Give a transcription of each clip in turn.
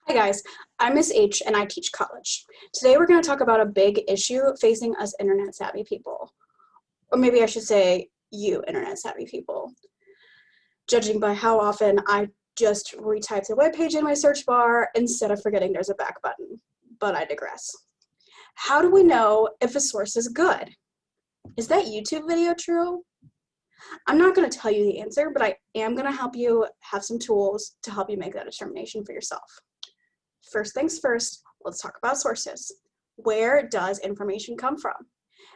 Hi guys, I'm Miss H and I teach college. Today we're going to talk about a big issue facing us internet savvy people. Or maybe I should say you internet savvy people. Judging by how often I just retype the web page in my search bar instead of forgetting there's a back button. But I digress. How do we know if a source is good? Is that YouTube video true? I'm not going to tell you the answer, but I am going to help you have some tools to help you make that determination for yourself. First things first, let's talk about sources. Where does information come from?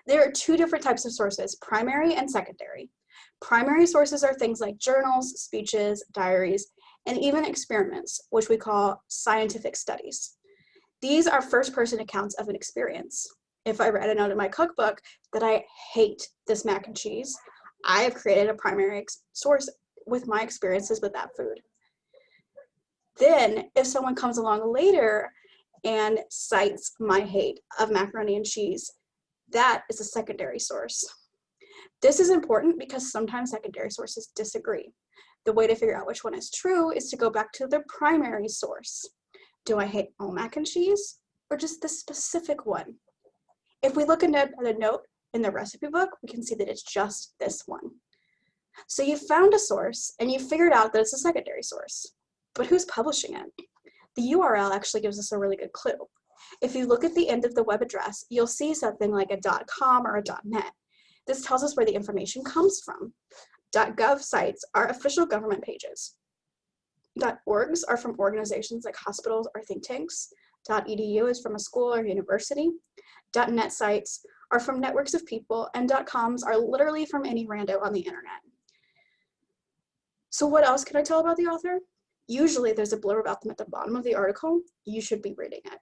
There are two different types of sources, primary and secondary. Primary sources are things like journals, speeches, diaries, and even experiments, which we call scientific studies. These are first-person accounts of an experience. If I read a note in my cookbook that I hate this mac and cheese, I have created a primary source with my experiences with that food. Then, if someone comes along later and cites my hate of macaroni and cheese, that is a secondary source. This is important because sometimes secondary sources disagree. The way to figure out which one is true is to go back to the primary source. Do I hate all mac and cheese or just this specific one? If we look at the note in the recipe book, we can see that it's just this one. So you found a source and you figured out that it's a secondary source. But who's publishing it? The URL actually gives us a really good clue. If you look at the end of the web address, you'll see something like a .com or a .net. This tells us where the information comes from. .gov sites are official government pages. .orgs are from organizations like hospitals or think tanks. .edu is from a school or university. .net sites are from networks of people, and .coms are literally from any rando on the internet. So what else can I tell about the author? Usually there's a blurb about them at the bottom of the article. You should be reading it.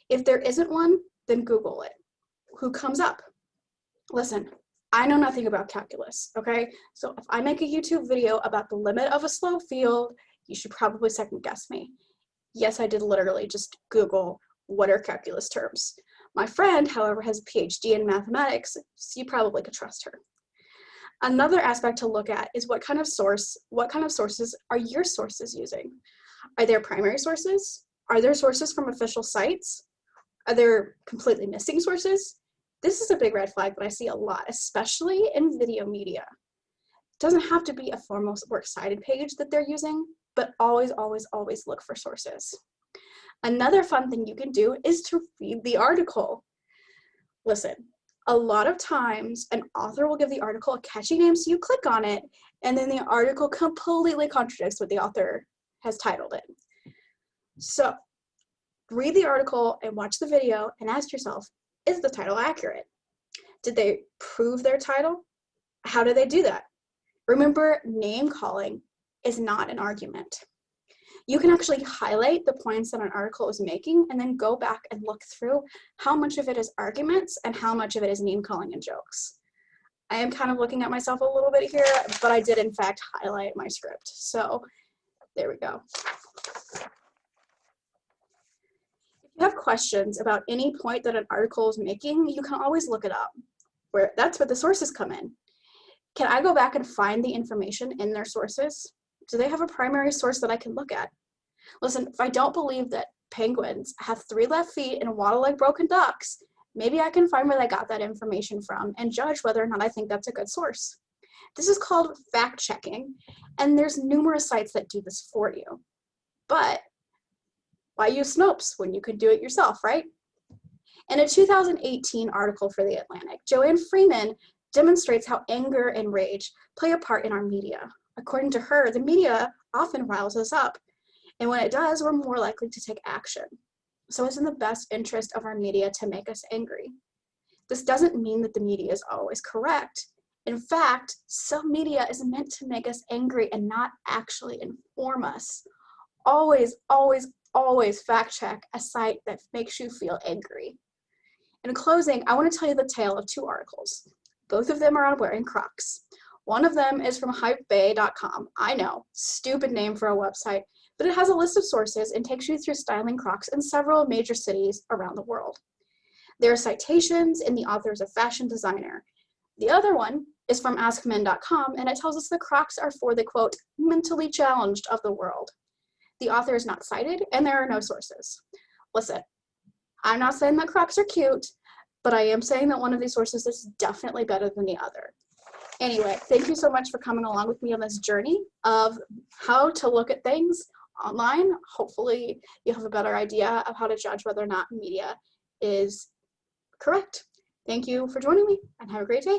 If there isn't one, then Google it. Who comes up? Listen, I know nothing about calculus, okay? So if I make a YouTube video about the limit of a slow field, you should probably second guess me. Yes, I did literally just Google what are calculus terms. My friend, however, has a PhD in mathematics, so you probably could trust her. Another aspect to look at is what kind of sources are your sources using? Are there primary sources? Are there sources from official sites? Are there completely missing sources? This is a big red flag that I see a lot, especially in video media. It doesn't have to be a formal works cited page that they're using, but always, always, always look for sources. Another fun thing you can do is to read the article. Listen. A lot of times, an author will give the article a catchy name, so you click on it, and then the article completely contradicts what the author has titled it. So, read the article and watch the video and ask yourself, is the title accurate? Did they prove their title? How did they do that? Remember, name calling is not an argument. You can actually highlight the points that an article is making and then go back and look through how much of it is arguments and how much of it is name calling and jokes. I am kind of looking at myself a little bit here, but I did in fact highlight my script. So there we go. If you have questions about any point that an article is making, you can always look it up. That's where the sources come in. Can I go back and find the information in their sources? Do they have a primary source that I can look at? Listen, if I don't believe that penguins have 3 left feet and waddle like broken ducks, maybe I can find where they got that information from and judge whether or not I think that's a good source. This is called fact checking, and there's numerous sites that do this for you. But why use Snopes when you could do it yourself, right? In a 2018 article for The Atlantic, Joanne Freeman demonstrates how anger and rage play a part in our media. According to her, the media often riles us up, and when it does, we're more likely to take action. So it's in the best interest of our media to make us angry. This doesn't mean that the media is always correct. In fact, some media is meant to make us angry and not actually inform us. Always, always, always fact check a site that makes you feel angry. In closing, I want to tell you the tale of 2 articles. Both of them are on wearing Crocs. One of them is from hypebae.com. I know, stupid name for a website, but it has a list of sources and takes you through styling Crocs in several major cities around the world. There are citations, and the author is a fashion designer. The other one is from askmen.com, and it tells us the Crocs are for the, quote, mentally challenged of the world. the author is not cited, and there are no sources. Listen, I'm not saying that Crocs are cute, but I am saying that one of these sources is definitely better than the other. Anyway, thank you so much for coming along with me on this journey of how to look at things online. Hopefully you have a better idea of how to judge whether or not media is correct. Thank you for joining me, and have a great day.